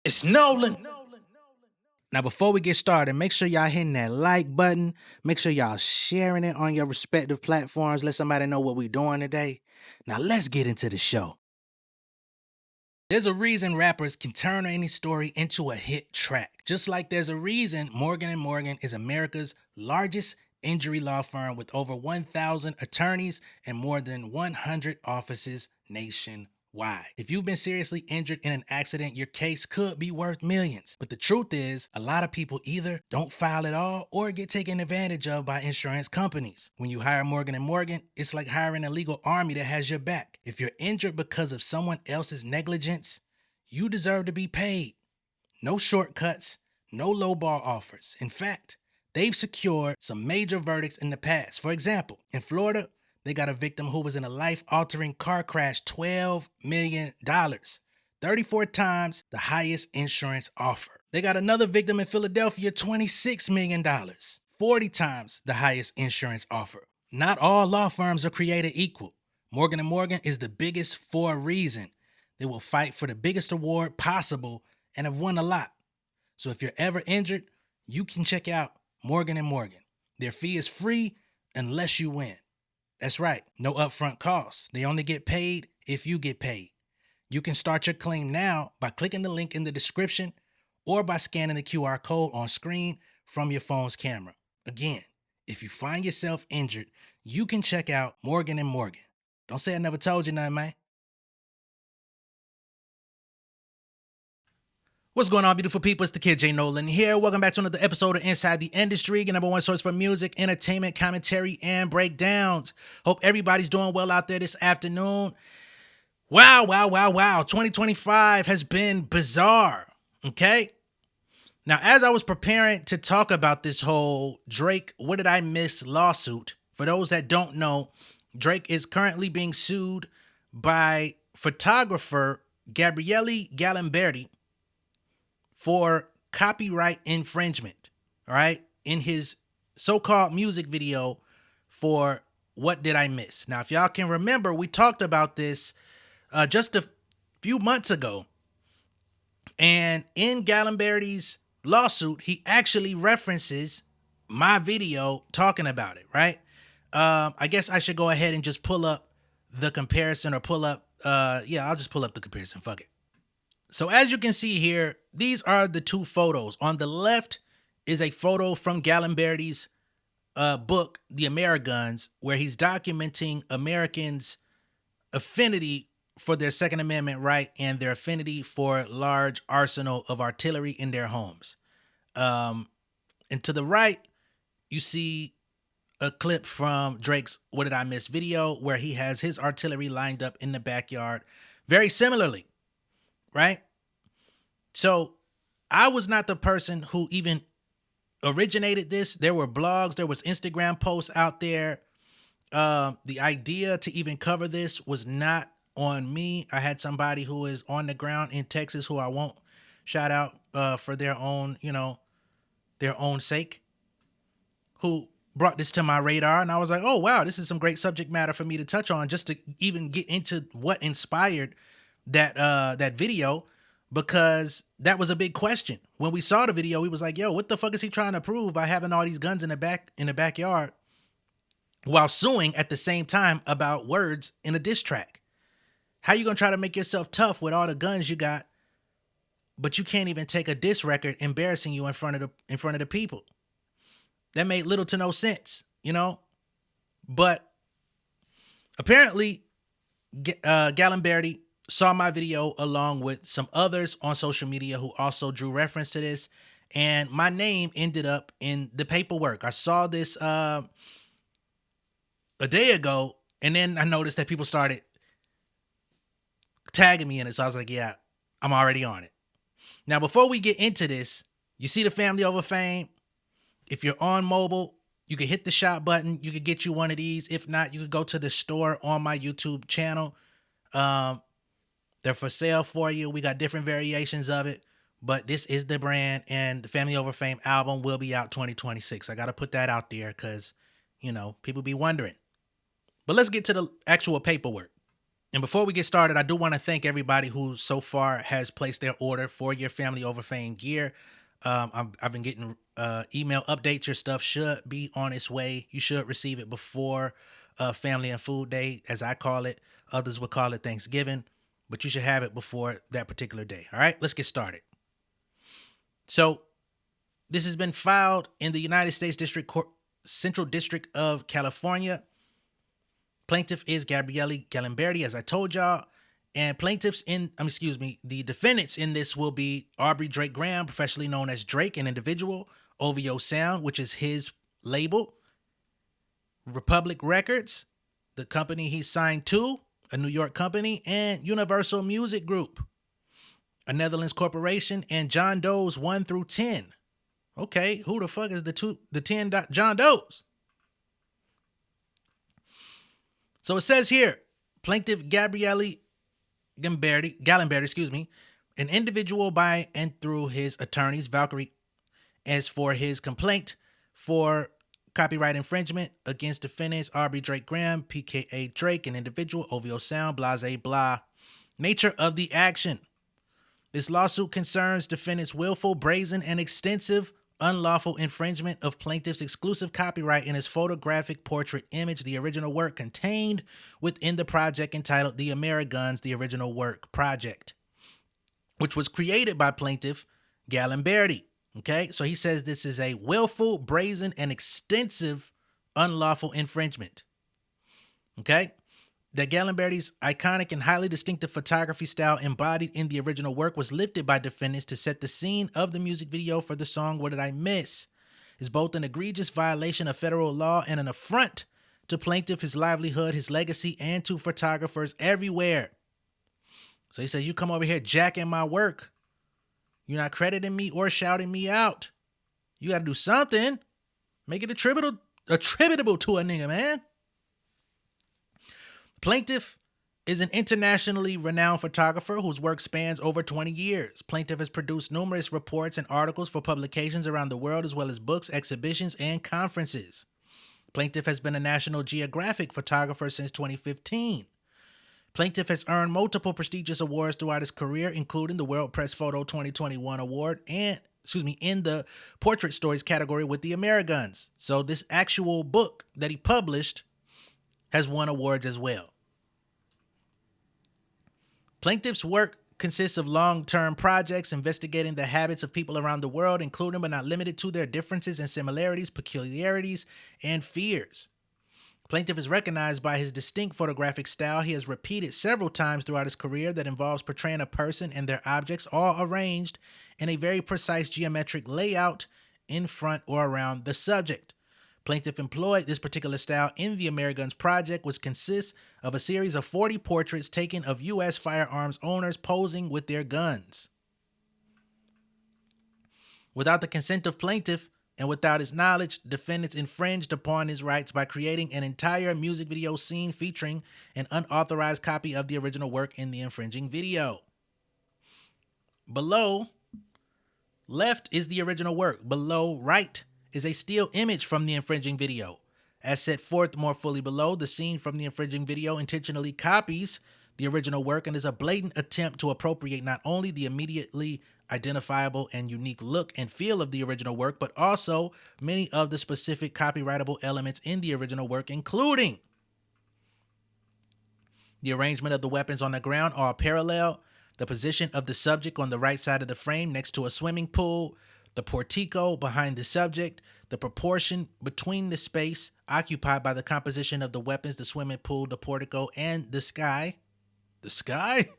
It's Nolan. Now, before we get started, make sure y'all hitting that like button. Make sure y'all sharing it on your respective platforms. Let somebody know what we're doing today. Now, let's get into the show. There's a reason rappers can turn any story into a hit track. Just like there's a reason Morgan & Morgan is America's largest injury law firm with over 1,000 attorneys and more than 100 offices nationwide. If you've been seriously injured in an accident, your case could be worth millions. But the truth is, a lot of people either don't file at all or get taken advantage of by insurance companies. When you hire Morgan & Morgan, it's like hiring a legal army that has your back. If you're injured because of someone else's negligence, you deserve to be paid. No shortcuts, no lowball offers. In fact, they've secured some major verdicts in the past. For example, in Florida, they got a victim who was in a life-altering car crash, $12 million. 34 times the highest insurance offer. They got another victim in Philadelphia, $26 million. 40 times the highest insurance offer. Not all law firms are created equal. Morgan & Morgan is the biggest for a reason. They will fight for the biggest award possible and have won a lot. So if you're ever injured, you can check out Morgan & Morgan. Their fee is free unless you win. That's right, no upfront costs. They only get paid if you get paid. You can start your claim now by clicking the link in the description or by scanning the QR code on screen from your phone's camera. Again, if you find yourself injured, you can check out Morgan & Morgan. Don't say I never told you nothing, man. What's going on, beautiful people? It's the kid J Nolan here. Welcome back to another episode of Inside the Industry, your number one source for music, entertainment, commentary, and breakdowns. Hope everybody's doing well out there this afternoon. Wow. 2025 has been bizarre, okay? Now, as I was preparing to talk about this whole Drake, What Did I Miss lawsuit, for those that don't know, Drake is currently being sued by photographer Gabriele Galimberti for copyright infringement, all right, in his so-called music video for What Did I Miss? Now, if y'all can remember, we talked about this just a few months ago, and in Galimberti's lawsuit, he actually references my video talking about it, right? I guess I should go ahead and just pull up the comparison or pull up, I'll just pull up the comparison, fuck it. So as you can see here, these are the two photos. On the left is a photo from Galimberti's book, The Ameriguns, where he's documenting Americans' affinity for their Second Amendment right and their affinity for large arsenal of artillery in their homes. And to the right, you see a clip from Drake's What Did I Miss video where he has his artillery lined up in the backyard very similarly. Right? So I was not the person who even originated this. There were blogs, there was Instagram posts out there. The idea to even cover this was not on me. I had somebody who is on the ground in Texas who I won't shout out for their own, their own sake, who brought this to my radar. And I was like, oh, wow, this is some great subject matter for me to touch on just to even get into what inspired that video, because that was a big question. When we saw the video, we was like, yo, what the fuck is he trying to prove by having all these guns in the backyard while suing at the same time about words in a diss track? How you gonna try to make yourself tough with all the guns you got, but you can't even take a diss record embarrassing you in front of the people? That made little to no sense, But apparently, Galimberti saw my video along with some others on social media who also drew reference to this, and my name ended up in the paperwork. I saw this a day ago, and then I noticed that people started tagging me in it, so I was like, yeah, I'm already on it. Now, before we get into this, you see the Family Over Fame? If you're on mobile, you can hit the shop button. You could get you one of these. If not, you could go to the store on my YouTube channel. They're for sale for you. We got different variations of it, but this is the brand, and the Family Over Fame album will be out 2026. I got to put that out there because, people be wondering. But let's get to the actual paperwork. And before we get started, I do want to thank everybody who so far has placed their order for your family over fame gear. I've been getting email updates. Your stuff should be on its way. You should receive it before Family and Food Day, as I call it. Others would call it Thanksgiving, but you should have it before that particular day. All right, let's get started. So this has been filed in the United States District Court, Central District of California. Plaintiff is Gabrielle Galimberti, as I told y'all. And the defendants in this will be Aubrey Drake Graham, professionally known as Drake, an individual, OVO Sound, which is his label, Republic Records, the company he's signed to, a New York company, and Universal Music Group, a Netherlands corporation, and John Doe's 1 through 10. Okay, who the fuck is the 10 John Doe's? So it says here, Plaintiff Gabrielle Galimberti, an individual by and through his attorneys, Valkyrie, as for his complaint for copyright infringement against defendants Aubrey Drake Graham, PKA Drake, an individual, OVO Sound, blase blah. Nature of the action. This lawsuit concerns defendants' willful, brazen, and extensive unlawful infringement of plaintiff's exclusive copyright in his photographic portrait image, the original work contained within the project entitled The Ameriguns, the Original Work Project, which was created by plaintiff Galimberti. Okay, so he says this is a willful, brazen, and extensive unlawful infringement. Okay, that Galimberti's iconic and highly distinctive photography style embodied in the original work was lifted by defendants to set the scene of the music video for the song What Did I Miss? Is both an egregious violation of federal law and an affront to plaintiff, his livelihood, his legacy, and to photographers everywhere. So he says, you come over here jacking my work. You're not crediting me or shouting me out. You got to do something. Make it attributable to a nigga, man. Plaintiff is an internationally renowned photographer whose work spans over 20 years. Plaintiff has produced numerous reports and articles for publications around the world, as well as books, exhibitions, and conferences. Plaintiff has been a National Geographic photographer since 2015. Plaintiff has earned multiple prestigious awards throughout his career, including the World Press Photo 2021 award in the Portrait Stories category with the Ameriguns. So this actual book that he published has won awards as well. Plaintiff's work consists of long-term projects investigating the habits of people around the world, including but not limited to their differences and similarities, peculiarities, and fears. Plaintiff is recognized by his distinct photographic style he has repeated several times throughout his career that involves portraying a person and their objects all arranged in a very precise geometric layout in front or around the subject. Plaintiff employed this particular style in the Ameriguns project, which consists of a series of 40 portraits taken of U.S. firearms owners posing with their guns. Without the consent of plaintiff and without his knowledge, defendants infringed upon his rights by creating an entire music video scene featuring an unauthorized copy of the original work in the infringing video. Below left is the original work. Below right is a still image from the infringing video. As set forth more fully below, the scene from the infringing video intentionally copies the original work and is a blatant attempt to appropriate not only the immediately identifiable and unique look and feel of the original work, but also many of the specific copyrightable elements in the original work, including the arrangement of the weapons on the ground are parallel, the position of the subject on the right side of the frame next to a swimming pool, the portico behind the subject, the proportion between the space occupied by the composition of the weapons, the swimming pool, the portico, and the sky. The sky?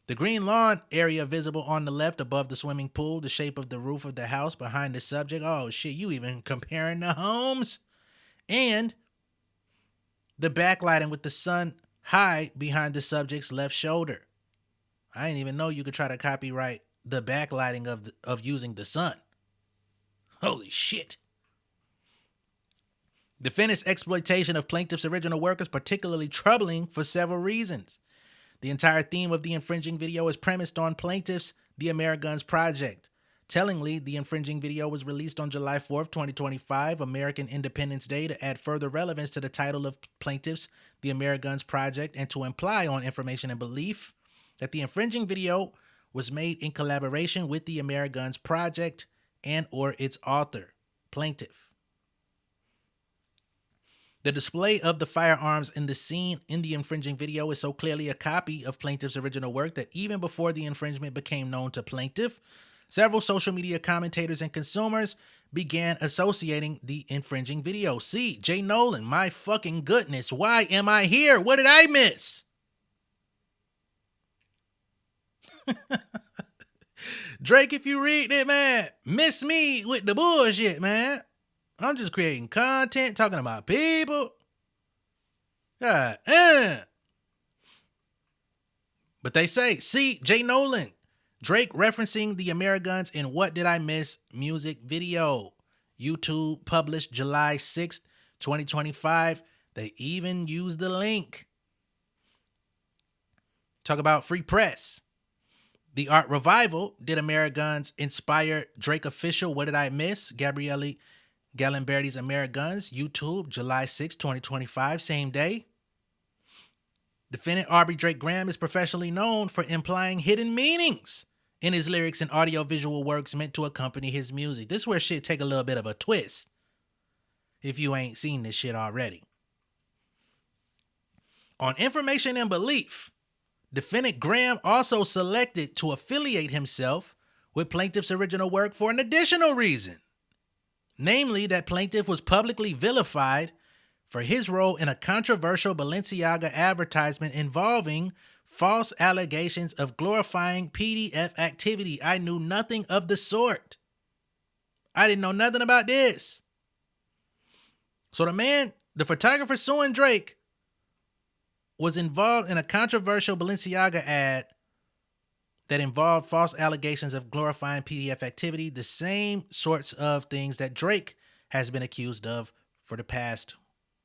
The green lawn area visible on the left above the swimming pool, the shape of the roof of the house behind the subject. Oh shit, you even comparing the homes? And the backlighting with the sun high behind the subject's left shoulder. I didn't even know you could try to copyright the backlighting of using the sun. Holy shit. Defendant's exploitation of plaintiff's original work is particularly troubling for several reasons. The entire theme of the infringing video is premised on plaintiff's The Ameriguns project. Tellingly, the infringing video was released on July 4th, 2025, American Independence Day, to add further relevance to the title of plaintiff's The Ameriguns Project and to imply on information and belief that the infringing video was made in collaboration with the Ameriguns Project and or its author, plaintiff. The display of the firearms in the scene in the infringing video is so clearly a copy of plaintiff's original work that even before the infringement became known to plaintiff, several social media commentators and consumers began associating the infringing video. See, J Nolan, my fucking goodness, why am I here? What did I miss? Drake, if you read it, man, miss me with the bullshit, man. I'm just creating content, talking about people. God, But they say, see, J Nolan, Drake referencing the Ameriguns in What Did I Miss music video. YouTube published July 6th, 2025. They even used the link. Talk about free press. The Art Revival did Ameriguns inspire Drake official What Did I Miss? Gabrielle Galimberti's Ameriguns. YouTube, July 6, 2025, same day. Defendant Aubrey Drake Graham is professionally known for implying hidden meanings in his lyrics and audio-visual works meant to accompany his music. This is where shit take a little bit of a twist, if you ain't seen this shit already. On information and belief, defendant Graham also selected to affiliate himself with plaintiff's original work for an additional reason. Namely, that plaintiff was publicly vilified for his role in a controversial Balenciaga advertisement involving false allegations of glorifying PDF activity. I knew nothing of the sort. I didn't know nothing about this. So the photographer suing Drake, was involved in a controversial Balenciaga ad that involved false allegations of glorifying PDF activity, the same sorts of things that Drake has been accused of for the past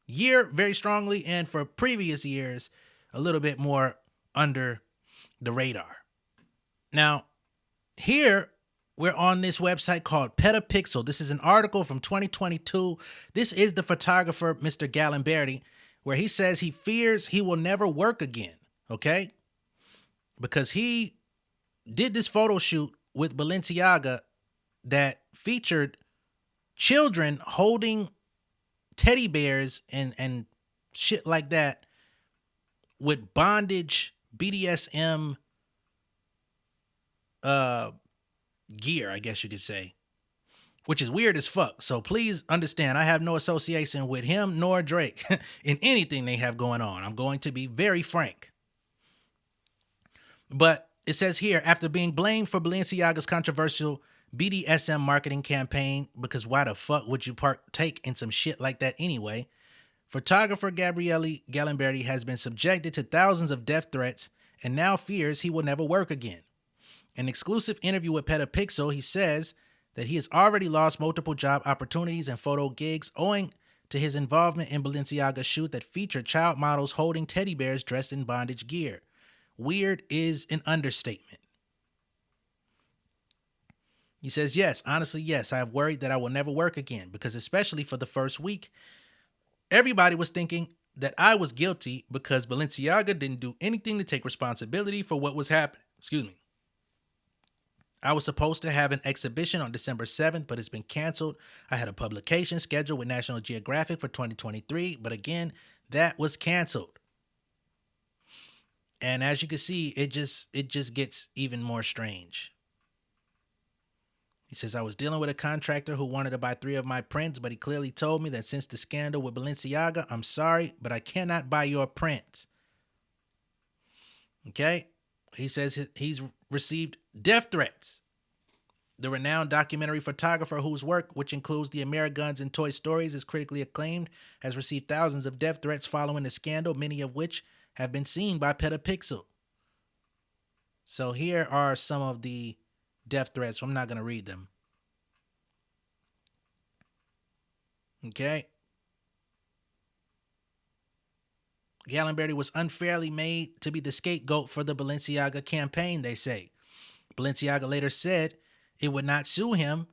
year very strongly, and for previous years a little bit more under the radar. Now, here we're on this website called Petapixel. This is an article from 2022. This is the photographer, Mr. Galimberti, where he says he fears he will never work again, okay? Because he did this photo shoot with Balenciaga that featured children holding teddy bears and shit like that with bondage BDSM gear, I guess you could say, which is weird as fuck. So please understand, I have no association with him nor Drake in anything they have going on. I'm going to be very frank. But it says here, after being blamed for Balenciaga's controversial BDSM marketing campaign, because why the fuck would you partake in some shit like that anyway? Photographer Gabrielle Galimberti has been subjected to thousands of death threats and now fears he will never work again. In an exclusive interview with Petapixel, he says that he has already lost multiple job opportunities and photo gigs owing to his involvement in Balenciaga's shoot that featured child models holding teddy bears dressed in bondage gear. Weird is an understatement. He says, yes, honestly, yes, I have worried that I will never work again because especially for the first week, everybody was thinking that I was guilty because Balenciaga didn't do anything to take responsibility for what was happening. Excuse me. I was supposed to have an exhibition on December 7th, but it's been canceled. I had a publication scheduled with National Geographic for 2023, but again, that was canceled. And as you can see, it just gets even more strange. He says, I was dealing with a contractor who wanted to buy 3 of my prints, but he clearly told me that since the scandal with Balenciaga, I'm sorry, but I cannot buy your prints. Okay? He says he's received death threats. The renowned documentary photographer whose work, which includes the Ameriguns and Toy Stories, is critically acclaimed, has received thousands of death threats following the scandal, many of which have been seen by Petapixel. So here are some of the death threats. I'm not going to read them. Okay. Galimberti was unfairly made to be the scapegoat for the Balenciaga campaign, they say. Balenciaga later said it would not sue him,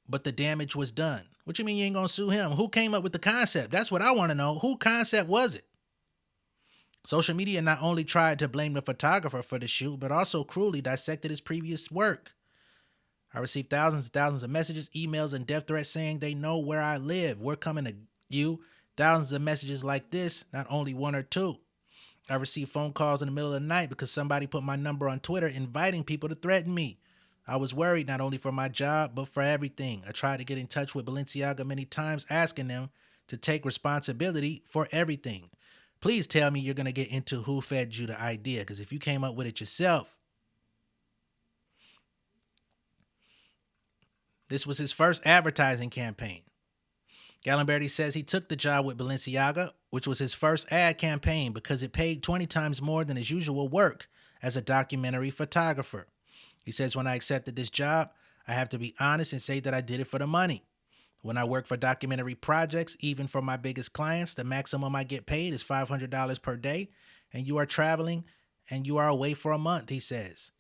but the damage was done. What you mean you ain't gonna sue him? Who came up with the concept? That's what I want to know. Who concept was it? Social media not only tried to blame the photographer for the shoot, but also cruelly dissected his previous work. I received thousands and thousands of messages, emails, and death threats saying they know where I live. We're coming to you. Thousands of messages like this, not only one or two. I received phone calls in the middle of the night because somebody put my number on Twitter inviting people to threaten me. I was worried not only for my job, but for everything. I tried to get in touch with Balenciaga many times, asking them to take responsibility for everything. Please tell me you're going to get into who fed you the idea, because if you came up with it yourself. This was his first advertising campaign. Gallimberti says he took the job with Balenciaga, which was his first ad campaign, because it paid 20 times more than his usual work as a documentary photographer. He says, when I accepted this job, I have to be honest and say that I did it for the money. When I work for documentary projects, even for my biggest clients, the maximum I get paid is $500 per day, and you are traveling and you are away for a month, he says.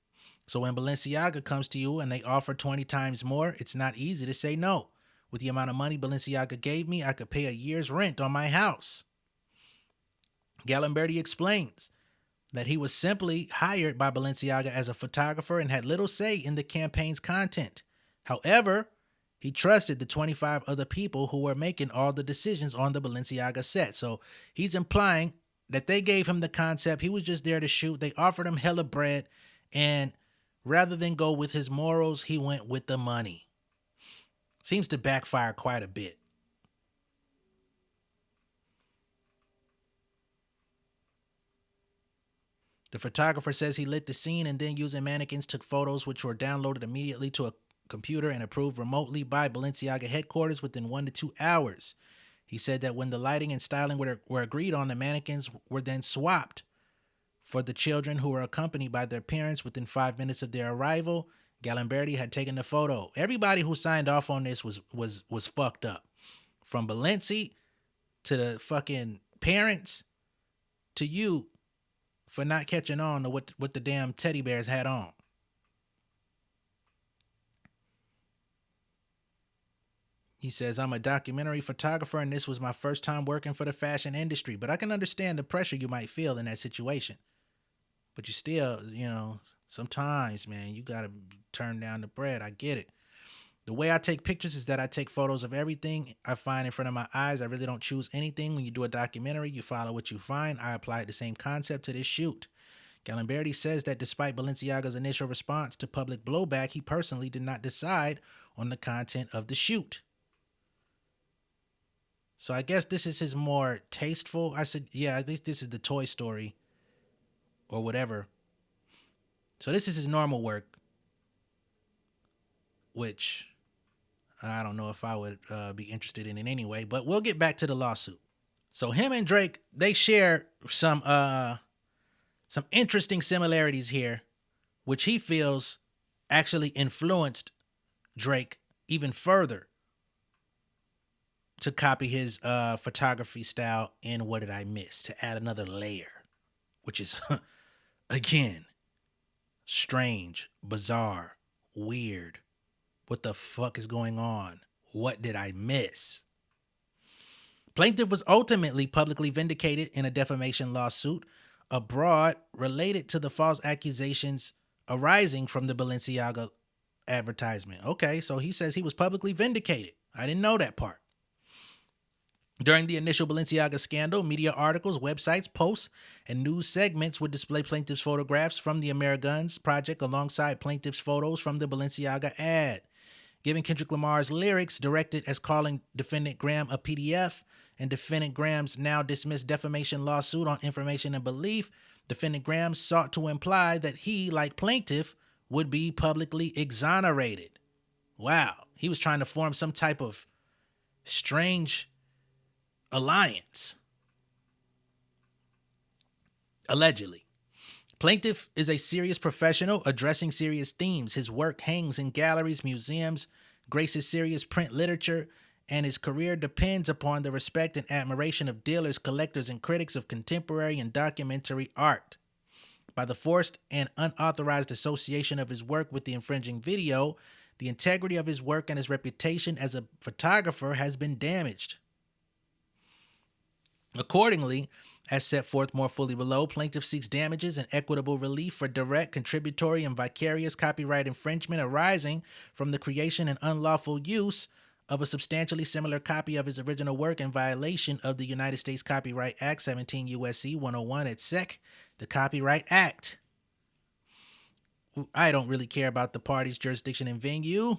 So when Balenciaga comes to you and they offer 20 times more, it's not easy to say no. With the amount of money Balenciaga gave me, I could pay a year's rent on my house. Gallimberti explains that he was simply hired by Balenciaga as a photographer and had little say in the campaign's content. However, he trusted the 25 other people who were making all the decisions on the Balenciaga set. So he's implying that they gave him the concept. He was just there to shoot. They offered him hella bread, and rather than go with his morals, he went with the money. Seems to backfire quite a bit. The photographer says he lit the scene and then, using mannequins, took photos which were downloaded immediately to a computer and approved remotely by Balenciaga headquarters within 1 to 2 hours. He said that when the lighting and styling were agreed on, the mannequins were then swapped for the children who were accompanied by their parents within 5 minutes of their arrival. Gallimberti had taken the photo. Everybody who signed off on this was fucked up. From Balenci to the fucking parents to you for not catching on to what the damn teddy bears had on. He says, I'm a documentary photographer and this was my first time working for the fashion industry, but I can understand the pressure you might feel in that situation. But you still, sometimes, man, you got to turn down the bread. I get it. The way I take pictures is that I take photos of everything I find in front of my eyes. I really don't choose anything. When you do a documentary, you follow what you find. I applied the same concept to this shoot. Gallimberti says that despite Balenciaga's initial response to public blowback, he personally did not decide on the content of the shoot. So I guess this is his more tasteful. I said, yeah, at least this is the Toy Story or whatever. So this is his normal work, which I don't know if I would be interested in anyway, but we'll get back to the lawsuit. So him and Drake, they share some interesting similarities here, which he feels actually influenced Drake even further to copy his photography style in What Did I Miss, to add another layer, which is, again, strange, bizarre, weird. What the fuck is going on? What did I miss? Plaintiff was ultimately publicly vindicated in a defamation lawsuit abroad related to the false accusations arising from the Balenciaga advertisement. Okay, so he says he was publicly vindicated. I didn't know that part. During the initial Balenciaga scandal, media articles, websites, posts, and news segments would display plaintiff's photographs from the Ameriguns project alongside plaintiff's photos from the Balenciaga ad. Given Kendrick Lamar's lyrics directed as calling defendant Graham a PDF and defendant Graham's now dismissed defamation lawsuit on information and belief, defendant Graham sought to imply that he, like plaintiff, would be publicly exonerated. Wow, he was trying to form some type of strange alliance. Allegedly. Plaintiff is a serious professional addressing serious themes. His work hangs in galleries, museums, graces serious print literature, and his career depends upon the respect and admiration of dealers, collectors, and critics of contemporary and documentary art. By the forced and unauthorized association of his work with the infringing video, The integrity of his work and his reputation as a photographer has been damaged. Accordingly, as set forth more fully below, plaintiff seeks damages and equitable relief for direct, contributory, and vicarious copyright infringement arising from the creation and unlawful use of a substantially similar copy of his original work in violation of the United States Copyright Act 17 U.S.C. 101 et sec., the Copyright Act. I don't really care about the party's jurisdiction and venue.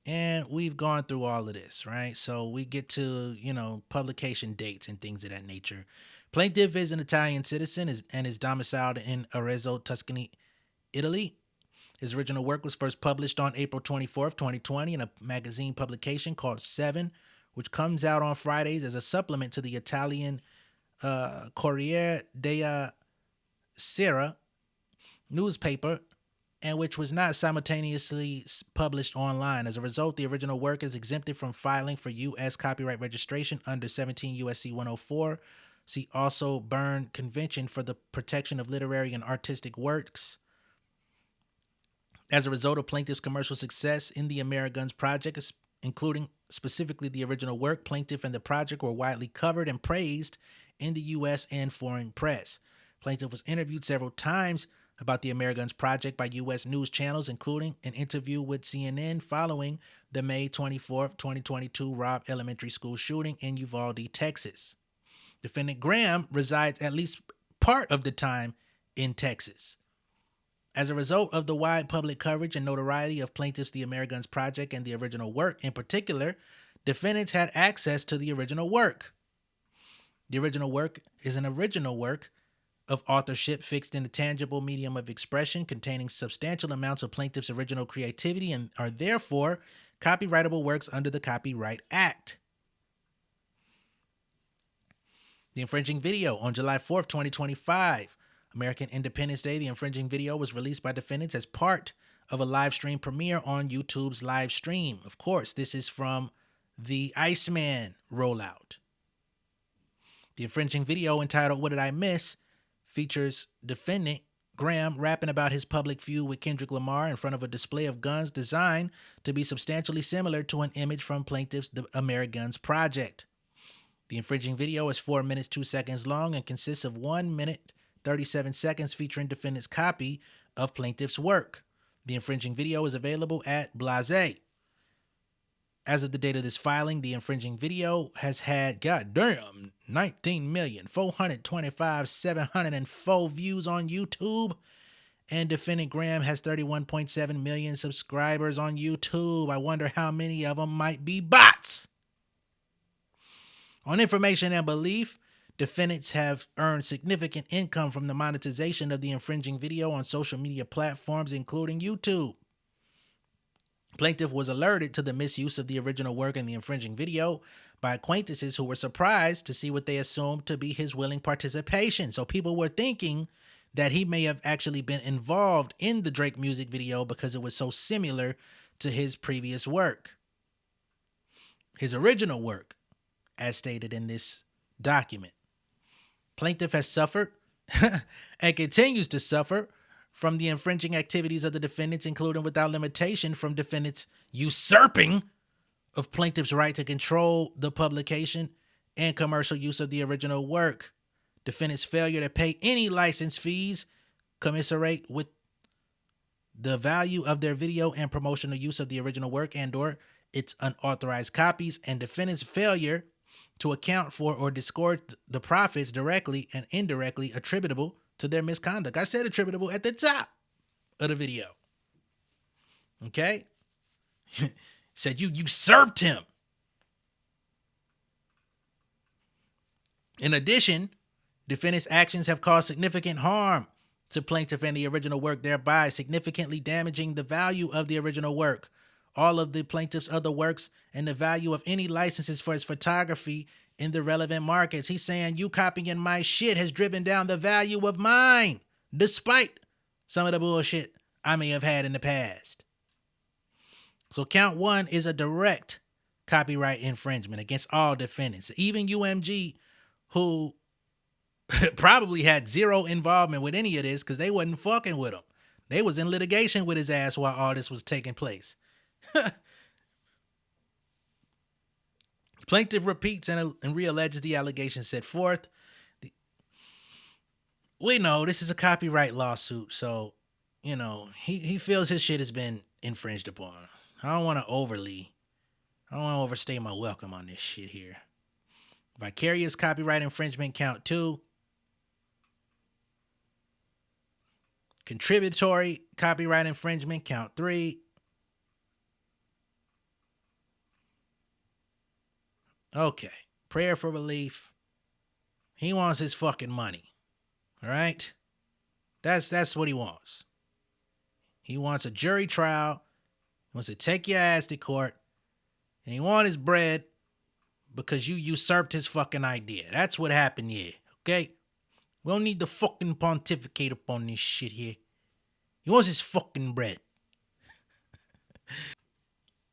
And we've gone through all of this, right? So we get to, publication dates and things of that nature. Plaintiff is an Italian citizen and is domiciled in Arezzo, Tuscany, Italy. His original work was first published on April 24th, 2020 in a magazine publication called Seven, which comes out on Fridays as a supplement to the Italian Corriere della Sera newspaper, and which was not simultaneously published online. As a result, the original work is exempted from filing for U.S. copyright registration under 17 U.S.C. 104. See also Berne Convention for the Protection of Literary and Artistic Works. As a result of plaintiff's commercial success in the Ameriguns project, including specifically the original work, plaintiff and the project were widely covered and praised in the U.S. and foreign press. Plaintiff was interviewed several times about the Ameriguns project by U.S. news channels, including an interview with CNN following the May 24th, 2022 Robb Elementary School shooting in Uvalde, Texas. Defendant Graham resides at least part of the time in Texas. As a result of the wide public coverage and notoriety of plaintiffs' The Ameriguns project and the original work in particular, defendants had access to the original work. The original work is an original work of authorship fixed in a tangible medium of expression containing substantial amounts of plaintiff's original creativity and are therefore copyrightable works under the Copyright Act. The infringing video on July 4th, 2025. American Independence Day, the infringing video was released by defendants as part of a live stream premiere on YouTube's live stream. Of course, this is from the Iceman rollout. The infringing video, entitled What Did I Miss?, features defendant Graham rapping about his public feud with Kendrick Lamar in front of a display of guns designed to be substantially similar to an image from plaintiff's The Ameriguns project. The infringing video is 4 minutes 2 seconds long and consists of 1 minute 37 seconds featuring defendant's copy of plaintiff's work. The infringing video is available at Blase. As of the date of this filing, the infringing video has had, goddamn, 19,425,704 views on YouTube, and defendant Graham has 31.7 million subscribers on YouTube. I wonder how many of them might be bots. On information and belief, defendants have earned significant income from the monetization of the infringing video on social media platforms, including YouTube. Plaintiff was alerted to the misuse of the original work in the infringing video by acquaintances who were surprised to see what they assumed to be his willing participation. So people were thinking that he may have actually been involved in the Drake music video because it was so similar to his previous work. His original work, as stated in this document. Plaintiff has suffered and continues to suffer from the infringing activities of the defendants, including without limitation from defendants' usurping of plaintiff's right to control the publication and commercial use of the original work. Defendants' failure to pay any license fees commensurate with the value of their video and promotional use of the original work and/or its unauthorized copies, and defendants' failure to account for or disgorge the profits directly and indirectly attributable to their misconduct. I said attributable at the top of the video. Okay? Said you usurped him. In addition, defendants' actions have caused significant harm to plaintiff and the original work, thereby significantly damaging the value of the original work, all of the plaintiff's other works, and the value of any licenses for his photography in the relevant markets. He's saying you copying my shit has driven down the value of mine, despite some of the bullshit I may have had in the past. So count one is a direct copyright infringement against all defendants. Even UMG, who probably had zero involvement with any of this because they wasn't fucking with him. They was in litigation with his ass while all this was taking place. Plaintiff repeats and realleges the allegations set forth. We know this is a copyright lawsuit, so he feels his shit has been infringed upon. I don't want to overstay my welcome on this shit here. Vicarious copyright infringement count 2. Contributory copyright infringement count 3. Okay. Prayer for relief. He wants his fucking money. All right? That's what he wants. He wants a jury trial. He wants to take your ass to court. And he wants his bread because you usurped his fucking idea. That's what happened here. Okay? We don't need the fucking pontificate up on this shit here. He wants his fucking bread.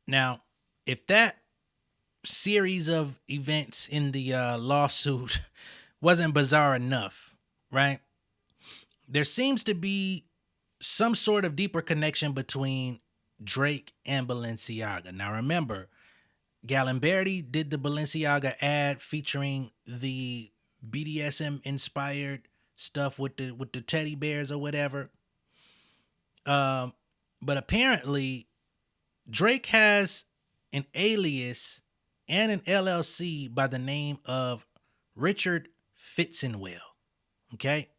Now, if that series of events in the lawsuit wasn't bizarre enough, right? There seems to be some sort of deeper connection between Drake and Balenciaga. Now, remember, Gallimberti did the Balenciaga ad featuring the BDSM inspired stuff with the teddy bears or whatever. But apparently Drake has an alias and an LLC by the name of Richard Fitzenwell. Okay?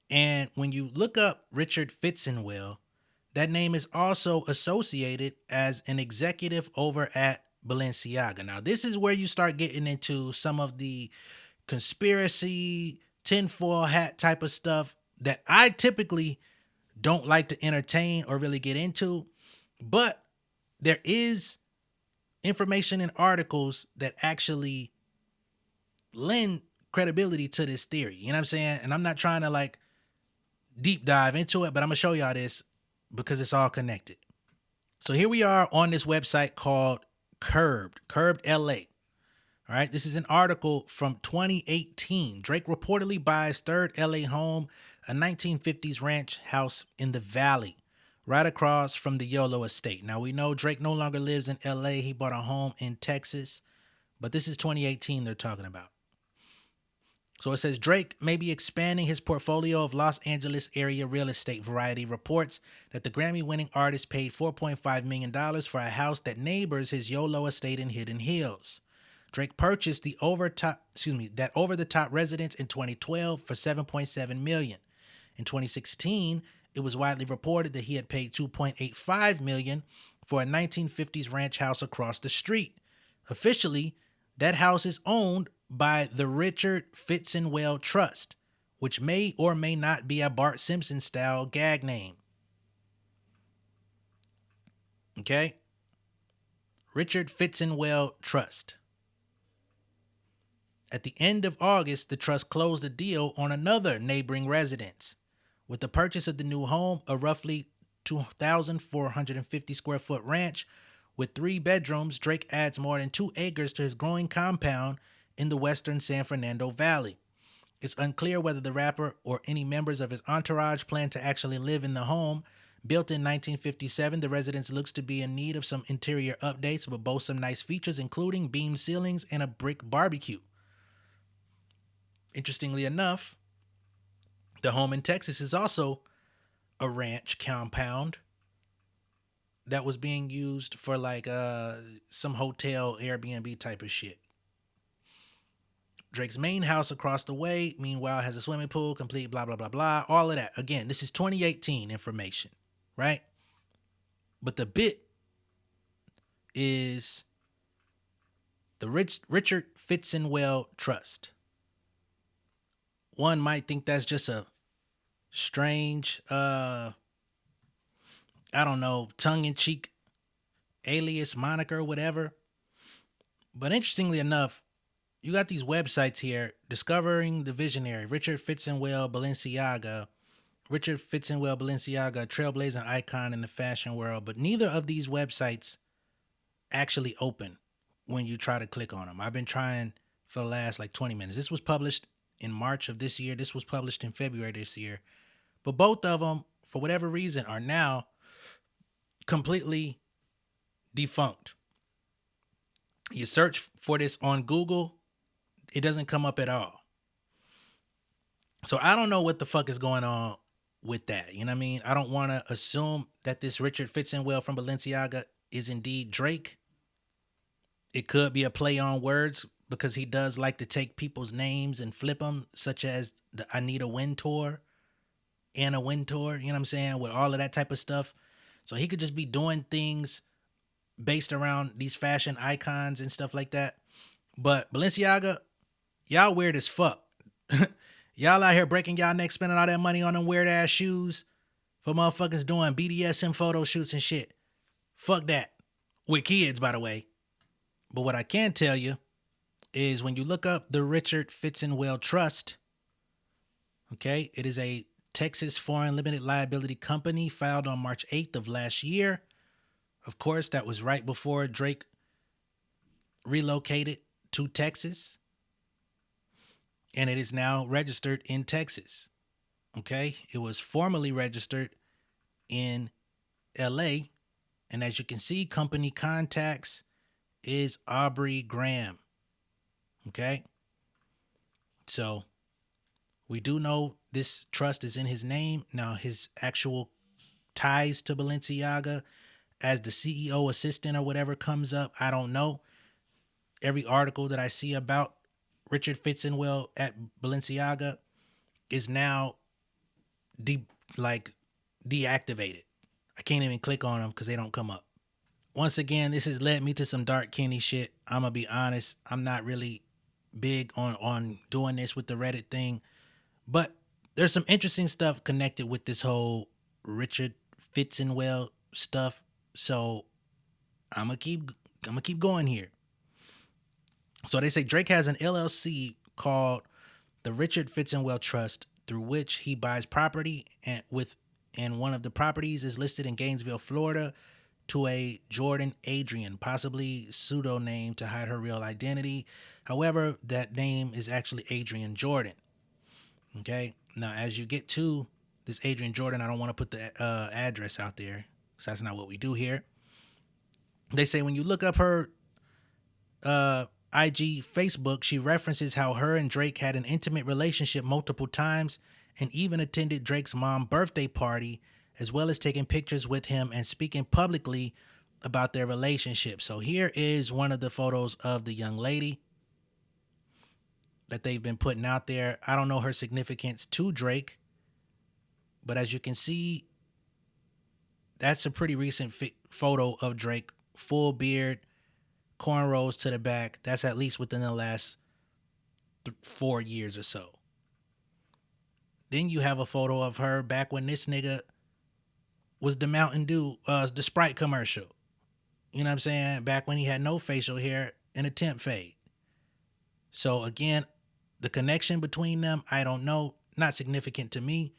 And when you look up Richard Fitzenwell, that name is also associated as an executive over at Balenciaga. Now, this is where you start getting into some of the conspiracy, tinfoil hat type of stuff that I typically don't like to entertain or really get into. But there is information in articles that actually lend credibility to this theory. You know what I'm saying? And I'm not trying to like deep dive into it, but I'm going to show y'all this because it's all connected. So here we are on this website called Curbed LA. All right, this is an article from 2018. Drake reportedly buys third LA home, a 1950s ranch house in the Valley, right across from the YOLO estate. Now, we know Drake no longer lives in LA. He bought a home in Texas, but this is 2018 they're talking about. So it says Drake may be expanding his portfolio of Los Angeles area real estate. Variety reports that the Grammy-winning artist paid $4.5 million for a house that neighbors his YOLO estate in Hidden Hills. Drake purchased that over-the-top residence in 2012 for $7.7 million. In 2016, it was widely reported that he had paid $2.85 million for a 1950s ranch house across the street. Officially, that house is owned by the Richard Fitzenwell Trust, which may or may not be a Bart Simpson-style gag name. Okay? Richard Fitzenwell Trust. At the end of August, the trust closed a deal on another neighboring residence. With the purchase of the new home, a roughly 2,450 square foot ranch with 3 bedrooms, Drake adds more than 2 acres to his growing compound in the western San Fernando Valley. It's unclear whether the rapper or any members of his entourage plan to actually live in the home. Built in 1957, the residence looks to be in need of some interior updates, but boasts some nice features, including beam ceilings and a brick barbecue. Interestingly enough, the home in Texas is also a ranch compound that was being used for like some hotel Airbnb type of shit. Drake's main house across the way, meanwhile, has a swimming pool, complete blah, blah, blah, blah. All of that. Again, this is 2018 information, right? But the bit is the Richard Fitzenwell Trust. One might think that's just a strange, I don't know, tongue-in-cheek alias, moniker, whatever. But interestingly enough, you got these websites here, Discovering the Visionary, Richard Fitzenwell Balenciaga, trailblazing icon in the fashion world, but neither of these websites actually open when you try to click on them. I've been trying for the last like 20 minutes. This was published in March of this year. This was published in February this year. But both of them, for whatever reason, are now completely defunct. You search for this on Google, it doesn't come up at all. So I don't know what the fuck is going on with that. You know what I mean? I don't want to assume that this Richard Fitzenwell from Balenciaga is indeed Drake. It could be a play on words because he does like to take people's names and flip them, such as the Anita Wintour, Anna Wintour, you know what I'm saying, with all of that type of stuff. So he could just be doing things based around these fashion icons and stuff like that. But Balenciaga, y'all weird as fuck. Y'all out here breaking y'all necks, spending all that money on them weird ass shoes for motherfuckers doing BDSM photo shoots and shit. Fuck that. With kids, by the way. But what I can tell you is when you look up the Richard Fitzenwell Trust, okay, it is a Texas foreign limited liability company filed on March 8th of last year. Of course, that was right before Drake relocated to Texas. And it is now registered in Texas. Okay, it was formerly registered in LA. And as you can see, company contacts is Aubrey Graham. Okay, so we do know this trust is in his name. Now, his actual ties to Balenciaga as the CEO assistant or whatever comes up, I don't know. Every article that I see about Richard Fitzenwell at Balenciaga is now deactivated. I can't even click on them because they don't come up. Once again, this has led me to some dark Kenny shit. I'm gonna be honest. I'm not really big on doing this with the Reddit thing, but there's some interesting stuff connected with this whole Richard Fitzenwell stuff. So I'm gonna keep going here. So they say Drake has an LLC called the Richard Fitzenwell Trust, through which he buys property, and one of the properties is listed in Gainesville, Florida, to a Jordan Adrian, possibly pseudo name to hide her real identity. However, that name is actually Adrian Jordan. Okay. Now, as you get to this Adrian Jordan, I don't want to put the address out there because that's not what we do here. They say when you look up her IG Facebook, she references how her and Drake had an intimate relationship multiple times and even attended Drake's mom's birthday party, as well as taking pictures with him and speaking publicly about their relationship. So here is one of the photos of the young lady that they've been putting out there. I don't know her significance to Drake, but as you can see, that's a pretty recent photo of Drake, full beard, cornrows to the back. That's at least within the last 4 years or so. Then you have a photo of her back when this nigga was the Mountain Dew, the Sprite commercial. You know what I'm saying? Back when he had no facial hair and a temp fade. So again, the connection between them, I don't know. Not significant to me,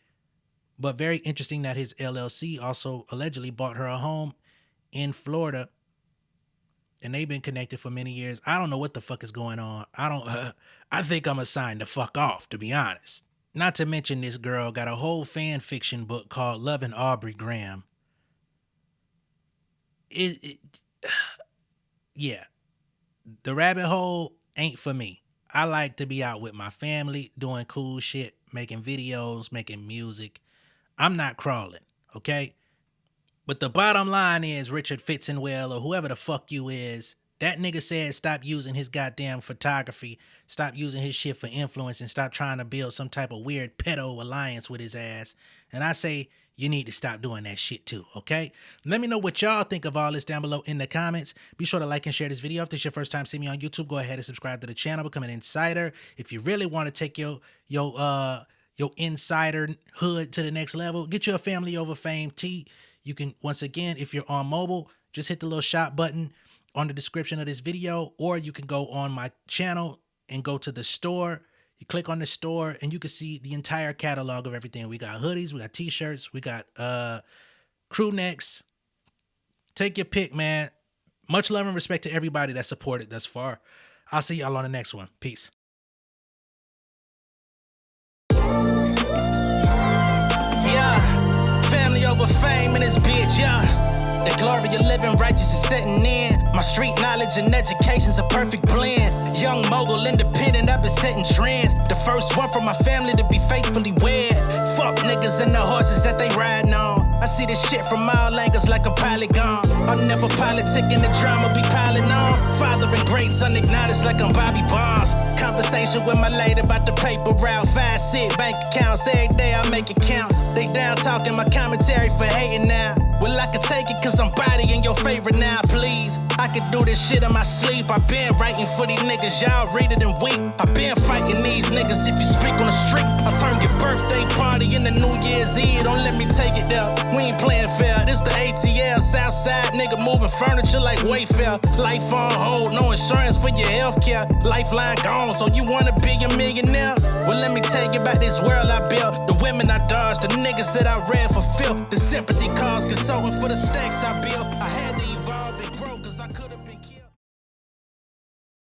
but very interesting that his LLC also allegedly bought her a home in Florida, and they've been connected for many years. I don't know what the fuck is going on. I think I'm assigned to fuck off, to be honest. Not to mention this girl got a whole fan fiction book called Loving Aubrey Graham. Yeah, the rabbit hole ain't for me. I like to be out with my family, doing cool shit, making videos, making music. I'm not crawling, okay? But the bottom line is Richard Fitzenwell or whoever the fuck you is, that nigga said stop using his goddamn photography, stop using his shit for influence, and stop trying to build some type of weird pedo alliance with his ass. And I say you need to stop doing that shit too, okay? Let me know what y'all think of all this down below in the comments. Be sure to like and share this video. If this is your first time seeing me on YouTube, go ahead and subscribe to the channel, become an insider. If you really want to take your insider hood to the next level, get you a family over fame tee. You can, once again, if you're on mobile, just hit the little shop button on the description of this video, or you can go on my channel and go to the store. You click on the store and you can see the entire catalog of everything. We got hoodies, we got t-shirts, we got crew necks. Take your pick, man. Much love and respect to everybody that supported thus far. I'll see y'all on the next one. Peace. Yeah, the glory of living righteous is setting in. My street knowledge and education's a perfect blend. Young mogul, independent, I've been setting trends. The first one from my family to be faithfully wed. Fuck niggas and the horses that they riding on. I see this shit from all angles like a polygon. I'm never politicking, the drama be piling on. Father and great son acknowledged like I'm Bobby Bonds. Conversation with my lady about the paper route. 5 sit bank accounts, every day I make it count. They down talking my commentary for hating now. Well, I can take it cause I'm bodying your favorite now, please. I could do this shit in my sleep. I been writing for these niggas, y'all read it and weep. I been fighting these niggas if you speak on the street. I'll turn your birthday party into New Year's Eve. Don't let me take it there. We ain't playing fair. This the ATL, Southside nigga moving furniture like Wayfair. Life on hold, no insurance for your healthcare. Lifeline gone, so you wanna be a millionaire? Well, let me tell you about this world I built. The women I dodged, the niggas that I read for filth. The sympathy calls, consulting for the stacks I built. I had